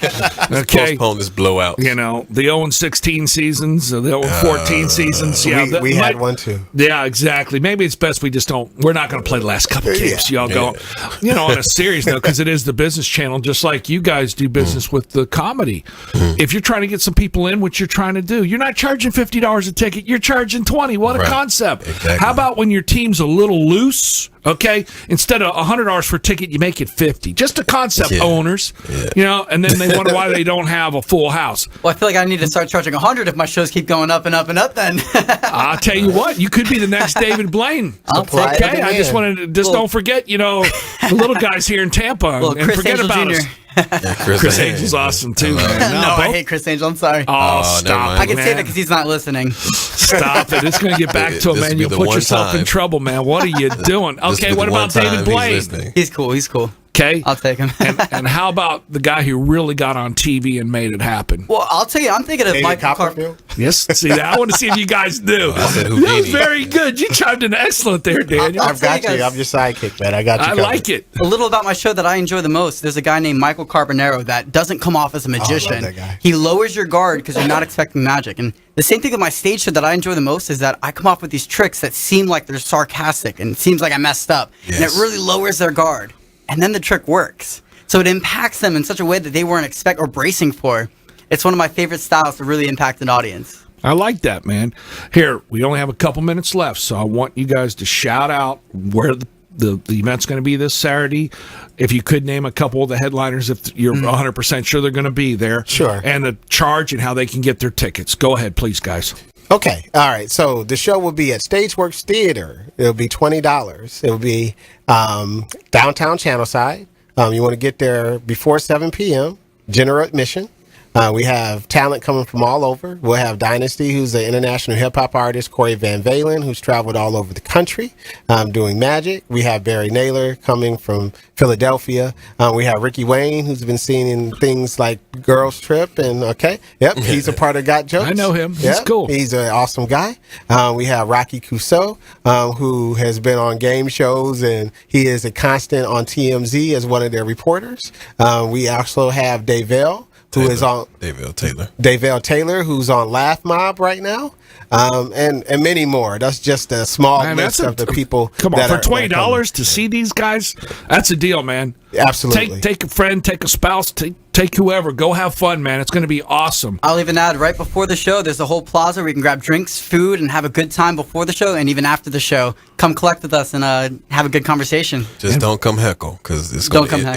Okay, postpone this blowout. You know, the 0-16 seasons, the 0-14 seasons. Yeah, we had one too. Yeah, exactly. Maybe it's best we just don't. We're not going to play the last couple games. Y'all go. You know, on a serious note, because it is the business channel, just like you guys do business with the comedy. If you're trying to get some people in, what you're trying to do, you're not charging $50 a ticket, you're charging $20. What a concept. Exactly. How about when your team's a little loose, okay, instead of $100 for a ticket, you make it $50. Just a concept, owners. You know, and then they wonder why they don't have a full house. Well, I feel like I need to start charging $100 if my shows keep going up and up and up then. I'll tell you what, you could be the next David Blaine. Okay, I just wanted to, don't forget, you know, the little guys here in Tampa and Chris forget Angel about Jr. us. Chris Angel's awesome too, man. No, I hate Chris Angel. I'm sorry. Oh, stop! I can say that because he's not listening. Stop it! It's going to get back to him, man. You'll put yourself in trouble, man. What are you doing? Okay, what about David Blaine? He's cool. He's cool. Okay, I'll take him. and how about the guy who really got on TV and made it happen? Well, I'll tell you, I'm thinking of Mike Copperfield. Yes, see that? I want to see if you guys do. That was very good. You chimed in excellent there, Daniel. I've got you. I'm your sidekick, man. I got you. I like it. A little about my show that I enjoy the most. There's a guy named Michael Carbonaro that doesn't come off as a magician. I love that guy. He lowers your guard because you're not expecting magic. And the same thing with my stage show that I enjoy the most is that I come off with these tricks that seem like they're sarcastic and it seems like I messed up. Yes. And it really lowers their guard. And then the trick works. So it impacts them in such a way that they weren't expecting or bracing for. It's one of my favorite styles to really impact an audience. I like that, man. Here, we only have a couple minutes left, so I want you guys to shout out where the event's going to be this Saturday. If you could name a couple of the headliners, if you're 100% sure they're going to be there. Sure. And the charge and how they can get their tickets. Go ahead, please, guys. Okay. All right. So the show will be at Stageworks Theater. It'll be $20. It'll be downtown Channelside. You want to get there before 7 p.m., general admission. We have talent coming from all over. We'll have Dynasty, who's an international hip-hop artist, Corey Van Valen, who's traveled all over the country doing magic. We have Barry Naylor coming from Philadelphia. We have Ricky Wayne, who's been seen in things like Girls Trip. He's a part of Got Jokes. I know him. He's cool. He's an awesome guy. We have Rocky Cousseau, who has been on game shows, and he is a constant on TMZ as one of their reporters. We also have Davell, who is on Davell Taylor, who's on Laugh Mob right now, and many more. That's just a small list of the people. Come on, for $20 to see these guys, that's a deal, man. Absolutely. Take a friend, take a spouse, take whoever. Go have fun, man. It's going to be awesome. I'll even add, right before the show, there's a whole plaza where you can grab drinks, food, and have a good time before the show, and even after the show. Come collect with us and have a good conversation. Just don't come heckle, because it's going to end bad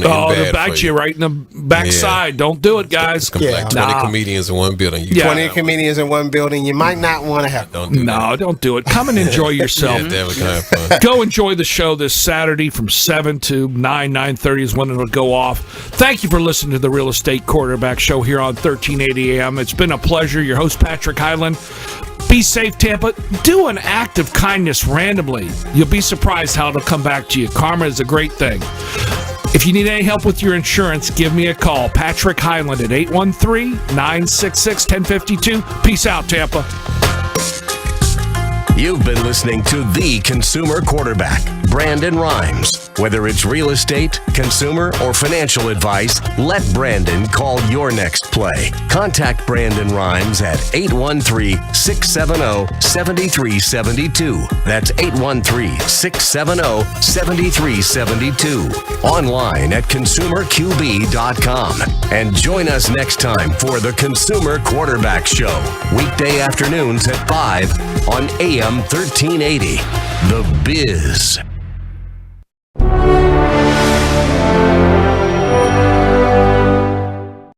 they'll back you right in the backside. Don't do it, guys. It's like 20 comedians in one building. 20 comedians in one building. You might not want to heckle. Don't do it. Come and enjoy yourself. Damn, we can have fun. Go enjoy the show this Saturday from 7 to 9:30 is when it'll go off. Thank you for listening to the Real Estate Quarterback Show here on 1380 AM. It's been a pleasure. Your host, Patrick Highland. Be safe, Tampa. Do an act of kindness randomly. You'll be surprised how it'll come back to you. Karma is a great thing. If you need any help with your insurance, give me a call. Patrick Highland at 813-966-1052. Peace out, Tampa. You've been listening to The Consumer Quarterback, Brandon Rhymes. Whether it's real estate, consumer, or financial advice, let Brandon call your next play. Contact Brandon Rhymes at 813-670-7372. That's 813-670-7372. Online at consumerqb.com. And join us next time for The Consumer Quarterback Show. Weekday afternoons at 5 on AM 1380. The Biz.